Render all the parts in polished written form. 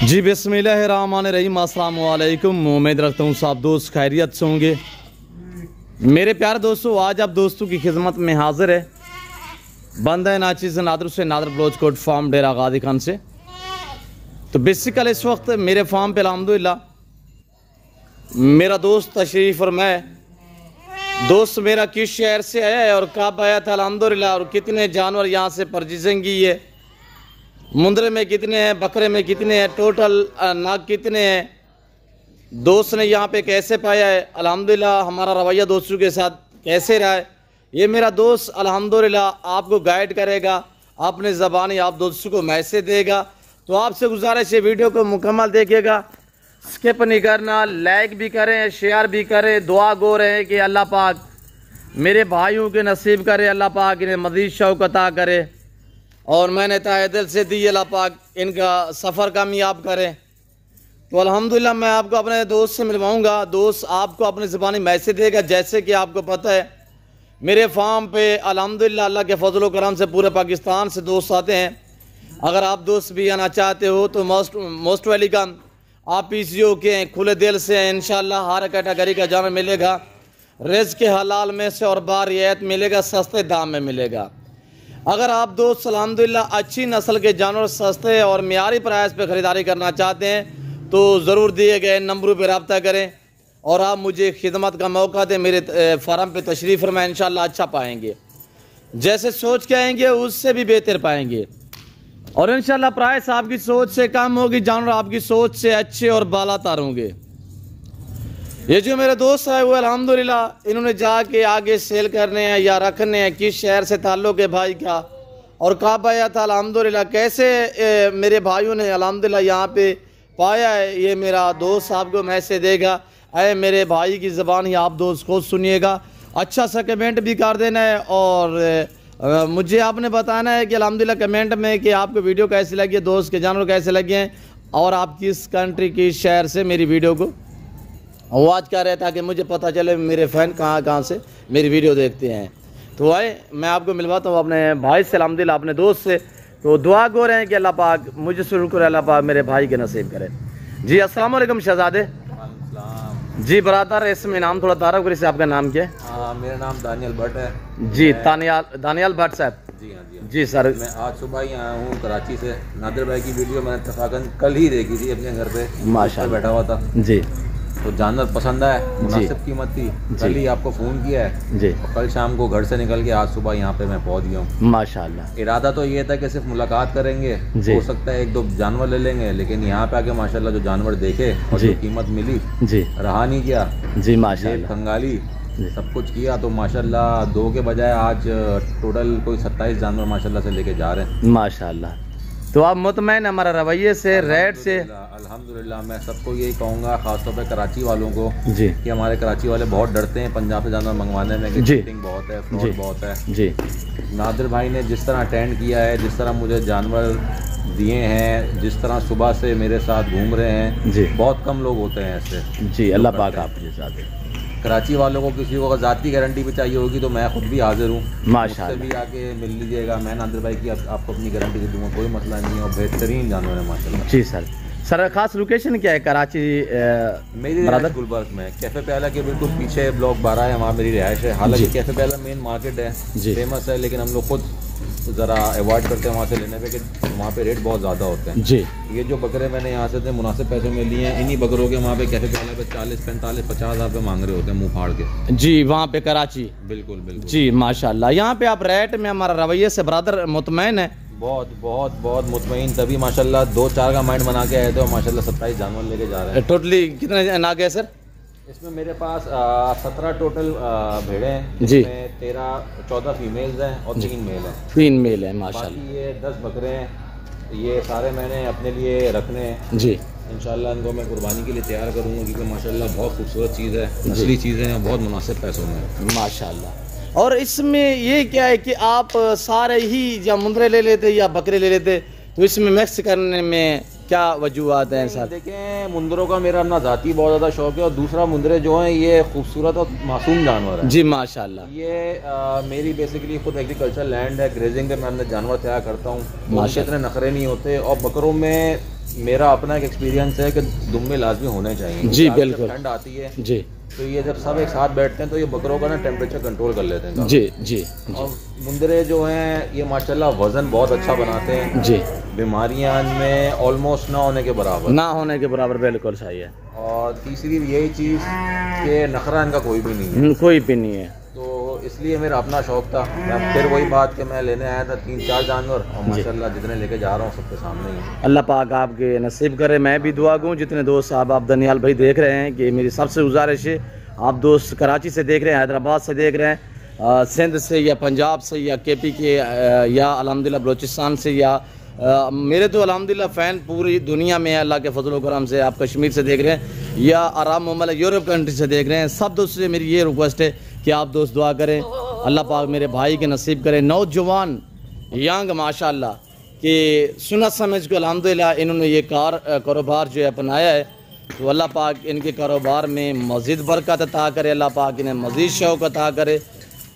जी बिस्मिल्लाहिर्रहमानिर्रहीम, अस्सलाम वालेकुम। उम्मीद रखता हूँ सब दोस्त खैरियत से होंगे। मेरे प्यारे दोस्तों, आज आप दोस्तों की खिदमत में हाजिर है बंदा नाचीज़ नादर से नादर बलोच कोट फार्म डेरा गादी खान से। तो बेसिकल इस वक्त मेरे फार्म पे अल्हम्दुलिल्लाह मेरा दोस्त तशरीफ़ और मैं दोस्त मेरा किस शहर से आया है और कब आया था अल्हम्दुलिल्लाह, और कितने जानवर यहाँ से परचेजिंग की है, मुंदरे में कितने हैं, बकरे में कितने हैं, टोटल नाग कितने हैं, दोस्त ने यहाँ पे कैसे पाया है, अल्हम्दुलिल्लाह हमारा रवैया दोस्तों के साथ कैसे रहा है, ये मेरा दोस्त अल्हम्दुलिल्लाह आपको गाइड करेगा, अपने ज़बानी आप दोस्तों को मैसेज देगा। तो आपसे गुजारिश है वीडियो को मुकम्मल देखिएगा, स्किप नहीं करना, लाइक भी करें, शेयर भी करें। दुआ गो रहे हैं कि अल्लाह पाक मेरे भाइयों के नसीब करे, अल्लाह पाक इन्हें मज़ीद शौक़ अता करे, और मैंने तहे दिल से दी अल्लाह पाक इनका सफ़र कामयाब करे। तो अल्हम्दुलिल्लाह मैं आपको अपने दोस्त से मिलवाऊंगा, दोस्त आपको अपनी ज़बानी मैसेज देगा। जैसे कि आपको पता है मेरे फार्म पे अल्हम्दुलिल्लाह अल्लाह के फजल करम से पूरे पाकिस्तान से दोस्त आते हैं। अगर आप दोस्त भी आना चाहते हो तो मोस्ट वेलकम। आप PCO के हैं, खुले दिल से हैं, इंशाल्लाह हर कैटेगरी का जानवर मिलेगा, रिज़्क़ के हलाल में से और बारियत मिलेगा, सस्ते दाम में मिलेगा। अगर आप दोस्त अल्हम्दुलिल्लाह अच्छी नस्ल के जानवर सस्ते और मियारी प्राइस पे ख़रीदारी करना चाहते हैं तो ज़रूर दिए गए नंबरों पर रब्ता करें और आप मुझे खिदमत का मौका दें। मेरे फार्म पे तशरीफ़ फरमाएं, इंशाल्लाह अच्छा पाएंगे, जैसे सोच के आएंगे उससे भी बेहतर पाएंगे, और इंशाल्लाह प्राइस आपकी सोच से कम होगी, जानवर आपकी सोच से अच्छे और बालातर होंगे। ये जो मेरे दोस्त है वो अल्हम्दुलिल्लाह इन्होंने जाके आगे सेल करने हैं या रखने हैं, किस शहर से ताल्लुक़ है भाई का और कब आया था, अल्हम्दुलिल्लाह कैसे मेरे भाइयों ने अल्हम्दुलिल्लाह यहाँ पे पाया है, ये मेरा दोस्त आपको मैसेज देगा। अरे मेरे भाई की ज़बान ही आप दोस्त खुद सुनिएगा, अच्छा सा कमेंट भी कर देना है, और मुझे आपने बताना है कि अल्हम्दुलिल्लाह कमेंट में कि आपको वीडियो कैसी लगी है, दोस्त के जानवर कैसे लगे हैं, और आप किस कंट्री किस शहर से मेरी वीडियो को वॉच कर रहे हैं, ताकि मुझे पता चले मेरे फ़ैन कहाँ कहाँ से मेरी वीडियो देखते हैं। तो आए मैं आपको मिलवाता हूँ अपने भाई से, अल्हम्दुलिल्लाह अपने दोस्त से। तो दुआ गो रहे हैं कि अल्लाह पाक मुझे शुरू करे, अल्लाह पाक मेरे भाई के नसीब करे। जी अस्सलाम वालेकुम शहजादे जी बरादर, इसमें नाम थोड़ा तारफ़ करिए से, आपका नाम क्या है? मेरा नाम दानियल भट्ट है जी। दानियल भट्ट साहब। जी हाँ जी हाँ। जी सर, मैं आज सुबह ही आया हूँ कराची से। नादिर भाई की वीडियो मैंने इत्तफ़ाक़न कल ही देखी थी अपने घर पे, माशाअल्लाह बैठा हुआ था जी। तो जानवर पसंद आया, मुनासिब कीमत थी, कल ही आपको फ़ोन किया है जी, और कल शाम को घर से निकल के आज सुबह यहाँ पे मैं पहुँच गया हूँ माशाअल्लाह। इरादा तो ये था कि सिर्फ मुलाकात करेंगे, हो सकता है एक दो जानवर ले लेंगे, लेकिन यहाँ पे आके माशाअल्लाह जो जानवर देखे और जो कीमत मिली जी, रहा नहीं किया जी माशाअल्लाह, खंगाली सब कुछ किया। तो माशाअल्लाह 2 के बजाय आज टोटल कोई 27 जानवर माशाअल्लाह से लेके जा रहे हैं माशाअल्लाह। तो आप मुतमैन हमारा रवैये से, रेट से? अल्हम्दुलिल्लाह मैं सबको यही कहूँगा, ख़ासतौर पे कराची वालों को जी, कि हमारे कराची वाले बहुत डरते हैं पंजाब से जानवर मंगवाने में, कि चीटिंग बहुत है, फ्रॉड बहुत है जी। नादिर भाई ने जिस तरह अटेंड किया है, जिस तरह मुझे जानवर दिए हैं, जिस तरह सुबह से मेरे साथ घूम रहे हैं जी, बहुत कम लोग होते हैं ऐसे जी। अल्लाह पाक आपके साथ है। कराची वालों को किसी को अगर ज़ाती गारंटी भी चाहिए होगी तो मैं खुद भी हाजिर हूँ, माशाअल्लाह भी आके मिल लीजिएगा। मैं नादिर भाई की आपको अपनी गारंटी से दूँगा, कोई मसला नहीं है, और बेहतरीन जानवर है माशाअल्लाह जी। सर खास लोकेशन क्या है कराची? मेरी गुलबर्ग में कैफ़े प्याला के बिल्कुल पीछे ब्लॉक 12 है, वहाँ मेरी रिहाइश है। हालांकि कैफ़े प्याला मेन मार्केट है, फेमस है, लेकिन हम लोग खुद ज़रा अवॉइड करते हैं वहाँ से लेने पे, कि वहाँ पे रेट बहुत ज़्यादा होते हैं जी। ये जो बकरे मैंने यहाँ से मुनासिब पैसों में लिए हैं, इन्हीं बकरों के वहाँ पे कैफे प्याला पे 40, 45, 50 हज़ार रुपये मांग रहे होते हैं मुँह फाड़ के जी, वहाँ पे कराची। बिल्कुल बिल्कुल जी माशाल्लाह। यहाँ पे आप रेट में हमारा रवैये से ब्रदर मुतमैन है? बहुत बहुत बहुत मुतमईन, तभी माशाल्लाह 2-4 का माइंड बना के आए थे, और माशाल्लाह 27 जानवर लेके जा रहे हैं। टोटली कितने नाग है सर? इसमें मेरे पास 17 टोटल भेड़े हैं जी, 13-14 फीमेल्स हैं और 3 मेल हैं। 3 मेल हैं माशाल्लाह। ये 10 बकरे हैं, ये सारे मैंने अपने लिए रखने हैं जी। इंशाल्लाह इनको मैं कुर्बानी के लिए तैयार करूँगा, क्योंकि माशाल्लाह बहुत खूबसूरत चीज़ है, नस्ली चीज़ें हैं, बहुत मुनासिब पैसों में माशाल्लाह। और इसमें ये क्या है कि आप सारे ही या मुंदरे ले लेते या बकरे ले लेते, तो इसमें मिक्स करने में क्या वजूहत हैं सर? देखें, मुंदरों का मेरा अपना ज़ाती बहुत ज़्यादा शौक़ है, और दूसरा मुंदरे जो हैं ये खूबसूरत और मासूम जानवर है जी माशाल्लाह। ये मेरी बेसिकली खुद एग्रीकल्चर लैंड है, ग्रेजिंग पे मैं अपने जानवर तैयार करता हूँ, मुझे इतने नखरे नहीं होते। और बकरों में मेरा अपना एक एक्सपीरियंस है कि दुम्बे लाजमी होने चाहिए जी बिल्कुल। ठंड आती है जी तो ये जब सब एक साथ बैठते हैं तो ये बकरों का ना टेम्परेचर कंट्रोल कर लेते हैं। जी जी। और मुंदरे जो हैं ये माशाल्लाह वज़न बहुत अच्छा बनाते हैं जी, बीमारियां में ऑलमोस्ट ना होने के बराबर, ना होने के बराबर, बिल्कुल सही है। और तीसरी यही चीज़ कि नखरा इनका कोई भी नहीं है, कोई भी नहीं है। तो इसलिए मेरा अपना शौक था। मैं फिर वही बात कि मैं लेने आया था 3-4 जानवर और माशाल्लाह जितने लेके जा रहा हूँ सबके सामने ही। अल्लाह पाक आपके नसीब करे। मैं भी दुआ दूँ जितने दोस्त साहब आप दनियाल भाई देख रहे हैं कि मेरी सबसे गुजारिश है, आप दोस्त कराची से देख रहे हैं, हैदराबाद से देख रहे हैं, सिंध से या पंजाब से या केपी के या अल्हम्दुलिल्लाह बलूचिस्तान से या मेरे तो अल्हम्दुलिल्लाह फ़ैन पूरी दुनिया में है अल्लाह के फजल करम से। आप कश्मीर से देख रहे हैं या आराम ममलिक यूरोप कंट्री से देख रहे हैं, सब दोस्तों से मेरी ये रिक्वेस्ट है कि आप दोस्त दुआ करें, अल्लाह पाक मेरे भाई के नसीब करें। नौजवान यंग माशाल्लाह कि सुनत समझ को अल्हम्दुलिल्लाह इन्होंने ये कारोबार जो है अपनाया है, तो अल्लाह पाक इनके कारोबार में मज़ीद बरकत अता करे, अल्लाह पाक इन्हें मज़ीद शौक़ अता करे।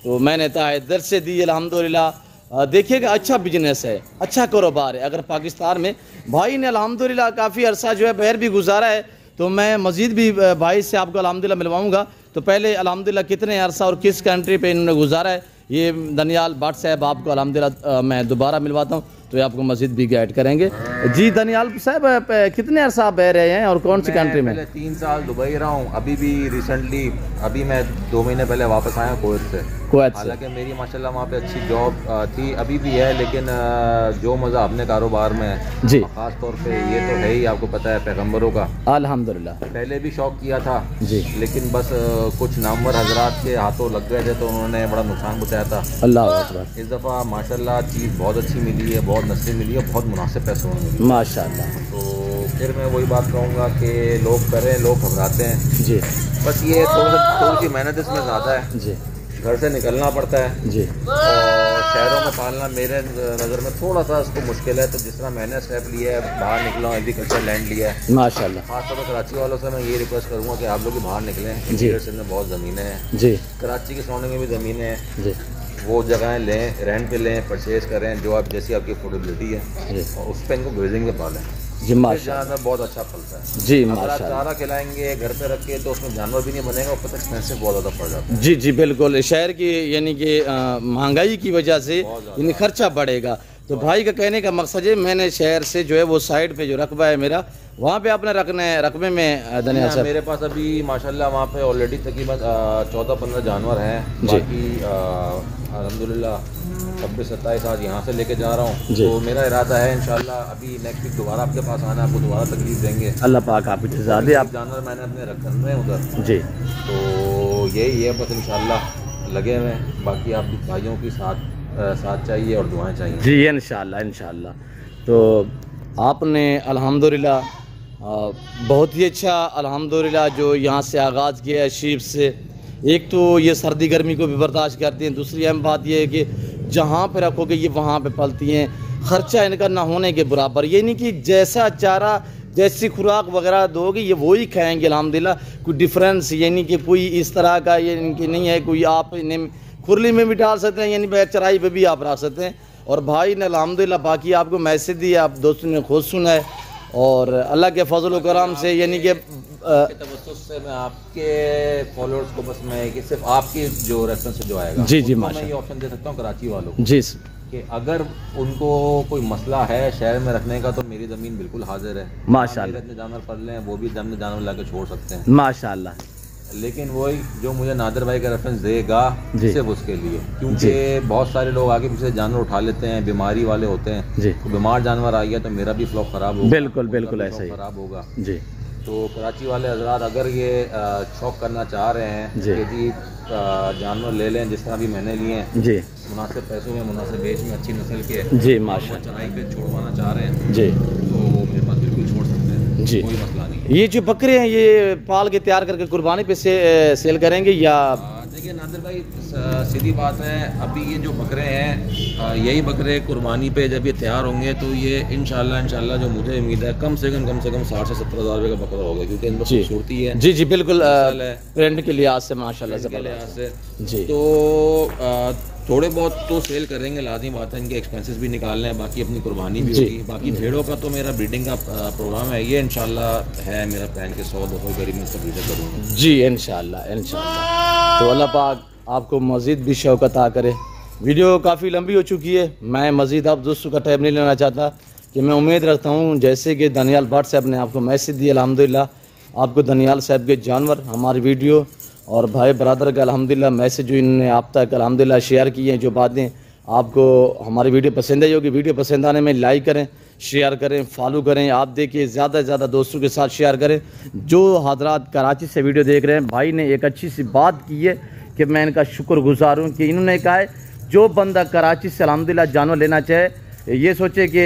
तो मैंने ताए दिल से दी अल्हम्दुलिल्लाह। देखिएगा अच्छा बिजनेस है, अच्छा कारोबार है। अगर पाकिस्तान में भाई ने अल्हम्दुलिल्लाह काफ़ी अरसा जो है बाहर भी गुजारा है, तो मैं मज़ीद भी भाई से आपको अल्हम्दुलिल्लाह मिलवाऊँगा। तो पहले अल्हम्दुलिल्लाह कितने अरसा और किस कंट्री पे इन्होंने गुजारा है ये दनियाल भट्ट साहब आपको अल्हम्दुलिल्लाह मैं दोबारा मिलवाता हूँ, तो आपको मज़ीद भी गाइड करेंगे। जी दनियाल साहब कितने अरसा आप रह रहे हैं और कौन सी कंट्री में? 3 साल दुबई रहा हूँ, अभी भी रिसेंटली अभी मैं 2 महीने पहले वापस आया हूँ कुवैत से। हालांकि मेरी माशाल्लाह वहाँ पे अच्छी जॉब थी, अभी भी है, लेकिन जो मज़ा अपने कारोबार में है जी, ख़ास तौर पे ये तो है ही, आपको पता है पैगम्बरों का अल्हम्दुलिल्लाह। पहले भी शौक़ किया था जी, लेकिन बस कुछ नामवर हजरात के हाथों लग गए थे तो उन्होंने बड़ा नुकसान पहुँचाया था। अल्लाह अकबर। इस दफ़ा माशाल्लाह चीज़ बहुत अच्छी मिली है, बहुत नस्ली मिली है, बहुत मुनासिब पैसों में मिली माशाल्लाह। तो फिर मैं वही बात कहूँगा कि लोग करें, लोग घबराते हैं जी, बस ये थोड़ी सी मेहनत इसमें ज़्यादा है। जी, घर से निकलना पड़ता है जी, और शहरों में पालना मेरे नज़र में थोड़ा सा उसको मुश्किल है। तो जिस तरह मैंने स्टेप लिया है, बाहर निकला हूँ, एग्रीकल्चर लैंड लिया है माशाल्लाह। खासतौर पर कराची वालों से मैं ये रिक्वेस्ट करूँगा कि आप लोग भी बाहर निकलें। सिंध में बहुत ज़मीनें हैं जी, कराची के सराउंडिंग में भी ज़मीनें हैं जी, वो जगहें लें, रेंट पे लें, परचेज़ करें जो आप जैसी आपकी अफोर्डेबिलिटी है और उस पर इनको ग्रेजिंग पे पालें जी माशाल्लाह। जानवर बहुत अच्छा फलता है जी अगर आप माशाल्लाह। चारा खिलाएंगे घर पे रख के तो उसमें जानवर भी नहीं बनेगा, ऊपर एक्सपेंसिव बहुत ज़्यादा पड़ जाता है। जी जी बिल्कुल, शहर की यानी कि महंगाई की वजह से यानी खर्चा बढ़ेगा। तो भाई का कहने का मकसद है मैंने शहर से जो है वो साइड पे जो रकबा है मेरा वहाँ पे आपने रखना है रकबे में दनिया साहब। मेरे पास अभी माशाल्लाह वहाँ पे ऑलरेडी तकरीबन 14-15 जानवर हैं, बाकी अल्हम्दुलिल्लाह 26-27 आज यहाँ से लेके जा रहा हूँ। तो मेरा इरादा है इंशाल्लाह अभी नेक्स्ट वीक दोबारा आपके पास आना, आपको दोबारा तकलीफ देंगे। अल्लाह पाक आपकी जज़ा दे। आप जानवर मैंने अपने रखे हुए हैं उधर जी, तो यही है बस इंशाल्लाह लगे हुए हैं। बाकी आप भाइयों की साथ चाहिए और दुआएं चाहिए जी इंशाल्लाह इंशाल्लाह। तो आपने अल्हम्दुलिल्लाह बहुत ही अच्छा अल्हम्दुलिल्लाह जो यहाँ से आगाज़ किया है शीप से। एक तो ये सर्दी गर्मी को भी बर्दाश्त करती हैं, दूसरी अहम बात यह है कि जहाँ पे रखोगे ये वहाँ पे पलती हैं, ख़र्चा इनका ना होने के बराबर। ये नहीं कि जैसा चारा जैसी खुराक वगैरह दोगे ये वही खाएंगे अल्हम्दुलिल्लाह, कोई डिफरेंस यानी कि कोई इस तरह का ये इनकी नहीं है। कोई आप इन्हें खुरली में भी डाल सकते हैं, यानी चराई पे भी आप रख सकते हैं। और भाई ने अल्हम्दुलिल्लाह बाकी आपको मैसेज दिया, आप दोस्तों ने खुद सुना है और अल्लाह के फजल करम से यानी कि से मैं आपके फॉलोअर्स को बस मैं कि सिर्फ आपकी जो रेफरेंस से जो आएगा जी जी मैं ये ऑप्शन दे सकता हूँ कराची वालों को जी कि अगर उनको कोई मसला है शहर में रखने का तो मेरी ज़मीन बिल्कुल हाजिर है माशाल्लाह। इतने जानवर पल लें वो भी जानवर ला के छोड़ सकते हैं माशाल्लाह। लेकिन वही जो मुझे नादिर भाई का रेफरेंस देगा सिर्फ उसके लिए, क्योंकि बहुत सारे लोग आगे पीछे जानवर उठा लेते हैं, बीमारी वाले होते हैं जी। तो बीमार जानवर आ गया तो मेरा भी फ्लॉक ख़राब होगा। बिल्कुल बिल्कुल ऐसा ही ख़राब होगा जी। तो कराची वाले हजरात अगर ये शौक करना चाह रहे हैं कि जी जानवर ले लें जिस तरह भी मैंने लिए हैं जी, मुनासिब पैसों में मुनासिब बेच में अच्छी नस्ल के जी माशाल्लाह चराई पे छोड़वाना चाह रहे हैं जी तो मेरे पास बिल्कुल छोड़ सकते हैं जी, कोई मसला नहीं। ये जो बकरे हैं ये पाल के तैयार करके कुर्बानी पे सेल करेंगे या? देखिए नादिर भाई सीधी बात है, अभी ये जो बकरे हैं यही बकरे कुर्बानी पे जब ये तैयार होंगे तो ये इंशाल्लाह जो मुझे उम्मीद है कम से कम 60 से 70 हज़ार रुपये का बकरा होगा, क्योंकि इनमें खूबसूरती है जी जी बिल्कुल प्रिंट के लिहाज से माशाल्लाह के लिहाज से जी। तो थोड़े बहुत तो सेल करेंगे, लाजिम बात है, इनके एक्सपेंसेस भी निकालने हैं, बाकी अपनी कुर्बानी भी होगी। बाकी भेड़ों का तो मेरा ब्रीडिंग का प्रोग्राम है, ये इंशाल्लाह है मेरा प्लान के 100-200 करीब में सब ब्रीडर करूँगा जी इंशाल्लाह इंशाल्लाह। तो अल्लाह पाक आपको मज़ीद भी शौकत अता करे। वीडियो काफ़ी लंबी हो चुकी है, मैं मज़ीद आप दोस्तों का टाइम नहीं लेना चाहता कि मैं उम्मीद रखता हूँ जैसे कि दनियाल भट्ट साहब ने आपको मैसेज दिया, अल्हम्दुलिल्लाह आपको दनियाल साहब के जानवर हमारी वीडियो और भाई बरदर का अल्हम्दुलिल्लाह मैसेज जो इन्होंने आप तक अल्हम्दुलिल्लाह शेयर किए हैं, जो बातें आपको हमारी वीडियो पसंद आई होगी, वीडियो पसंद आने में लाइक करें, शेयर करें, फॉलो करें। आप देखिए ज़्यादा से ज़्यादा दोस्तों के साथ शेयर करें। जो हजरात कराची से वीडियो देख रहे हैं, भाई ने एक अच्छी सी बात की है कि मैं इनका शुक्रगुजार हूँ कि इन्होंने कहा है जो बंदा कराची से अल्हम्दुलिल्लाह जानवर लेना चाहे ये सोचे कि